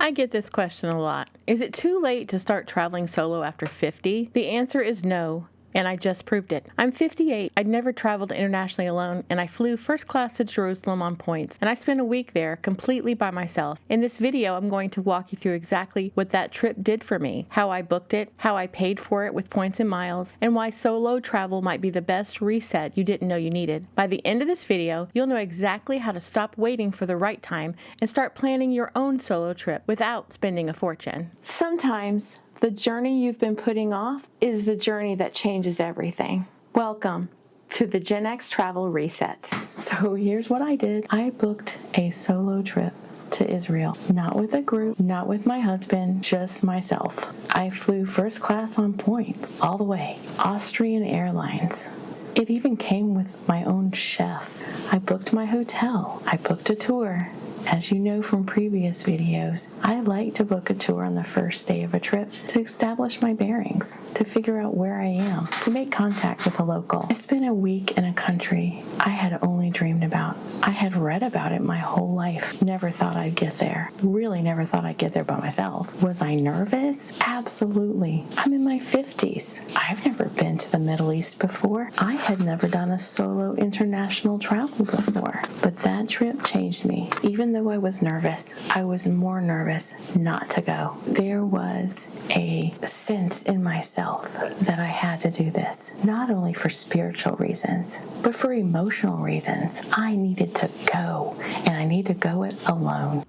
I get this question a lot. Is it too late to start traveling solo after 50? The answer is no. And I just proved it. I'm 58. I'd never traveled internationally alone, and I flew first class to Jerusalem on points, and I spent a week there completely by myself. In this video, I'm going to walk you through exactly what that trip did for me, how I booked it, how I paid for it with points and miles, and why solo travel might be the best reset you didn't know you needed. By the end of this video, you'll know exactly how to stop waiting for the right time and start planning your own solo trip without spending a fortune. Sometimes the journey you've been putting off is the journey that changes everything. Welcome to the Gen X Travel Reset. So here's what I did. I booked a solo trip to Israel. Not with a group, not with my husband, just myself. I flew first class on points, all the way. Austrian Airlines. It even came with my own chef. I booked my hotel. I booked a tour. As you know from previous videos, I like to book a tour on the first day of a trip to establish my bearings, to figure out where I am, to make contact with a local. I spent a week in a country I had only dreamed about. I had read about it my whole life. Never thought I'd get there. Really never thought I'd get there by myself. Was I nervous? Absolutely. I'm in my 50s. I've never been to the Middle East before. I had never done a solo international travel before. But that trip changed me. Even though I was nervous, I was more nervous not to go. There was a sense in myself that I had to do this, not only for spiritual reasons, but for emotional reasons. I needed to go, and I need to go it alone.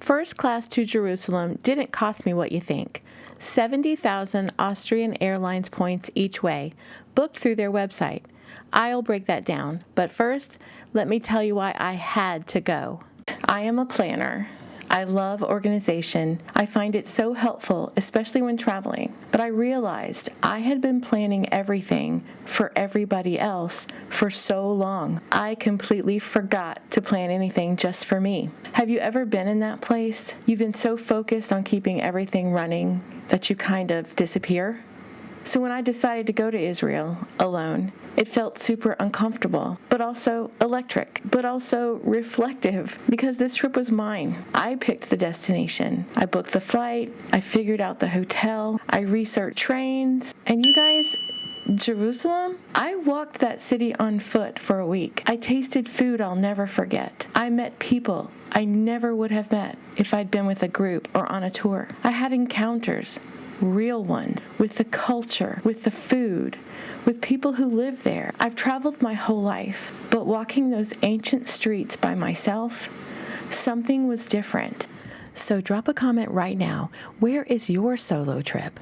First class to Jerusalem didn't cost me what you think. 70,000 Austrian Airlines points each way, booked through their website. I'll break that down, but first, let me tell you why I had to go. I am a planner. I love organization. I find it so helpful, especially when traveling. But I realized I had been planning everything for everybody else for so long. I completely forgot to plan anything just for me. Have you ever been in that place? You've been so focused on keeping everything running that you kind of disappear? So when I decided to go to Israel alone, it felt super uncomfortable, but also electric, but also reflective, because this trip was mine. I picked the destination. I booked the flight. I figured out the hotel. I researched trains. And you guys, Jerusalem? I walked that city on foot for a week. I tasted food I'll never forget. I met people I never would have met if I'd been with a group or on a tour. I had encounters, real ones, with the culture, with the food, with people who live there. I've traveled my whole life, but walking those ancient streets by myself, something was different. So drop a comment right now. Where is your solo trip?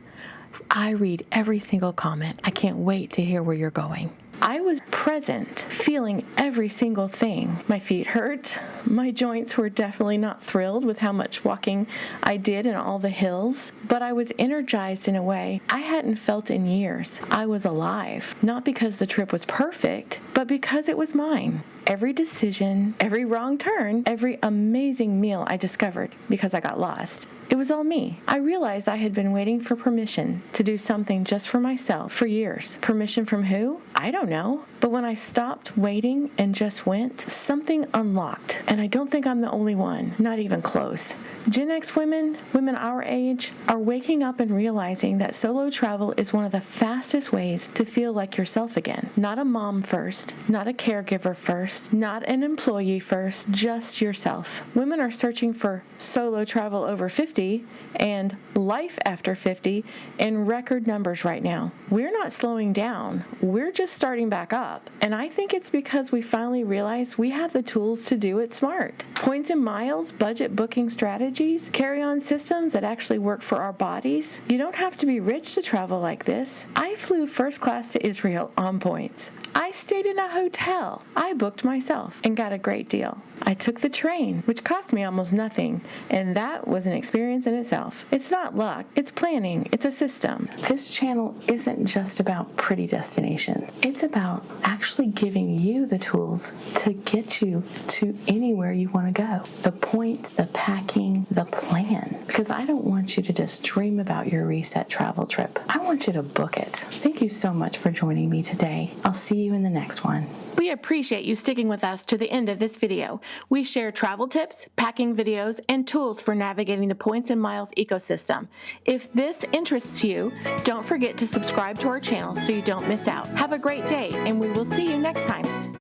I read every single comment. I can't wait to hear where you're going. I was present, feeling every single thing. My feet hurt. My joints were definitely not thrilled with how much walking I did in all the hills, but I was energized in a way I hadn't felt in years. I was alive, not because the trip was perfect, but because it was mine. Every decision, every wrong turn, every amazing meal I discovered because I got lost, it was all me. I realized I had been waiting for permission to do something just for myself for years. Permission from who? I don't know. But when I stopped waiting and just went, something unlocked. And I don't think I'm the only one, not even close. Gen X women our age, are waking up and realizing that solo travel is one of the fastest ways to feel like yourself again. Not a mom first, not a caregiver first, not an employee first, just yourself. Women are searching for solo travel over 50 and life after 50 in record numbers right now. We're not slowing down. We're just starting back up. And I think it's because we finally realized we have the tools to do it smart. Points and miles, budget booking strategies, carry-on systems that actually work for our bodies. You don't have to be rich to travel like this. I flew first class to Israel on points. I stayed in a hotel. I booked myself and got a great deal. I took the train, which cost me almost nothing, and that was an experience in itself. It's not luck, it's planning, it's a system. This channel isn't just about pretty destinations. It's about actually giving you the tools to get you to anywhere you want to go. The points, the packing, the plan. Because I don't want you to just dream about your reset travel trip. I want you to book it. Thank you so much for joining me today. I'll see you in the next one. We appreciate you sticking sticking with us to the end of this video. We share travel tips, packing videos, and tools for navigating the points and miles ecosystem. If this interests you, don't forget to subscribe to our channel so you don't miss out. Have a great day, and we will see you next time.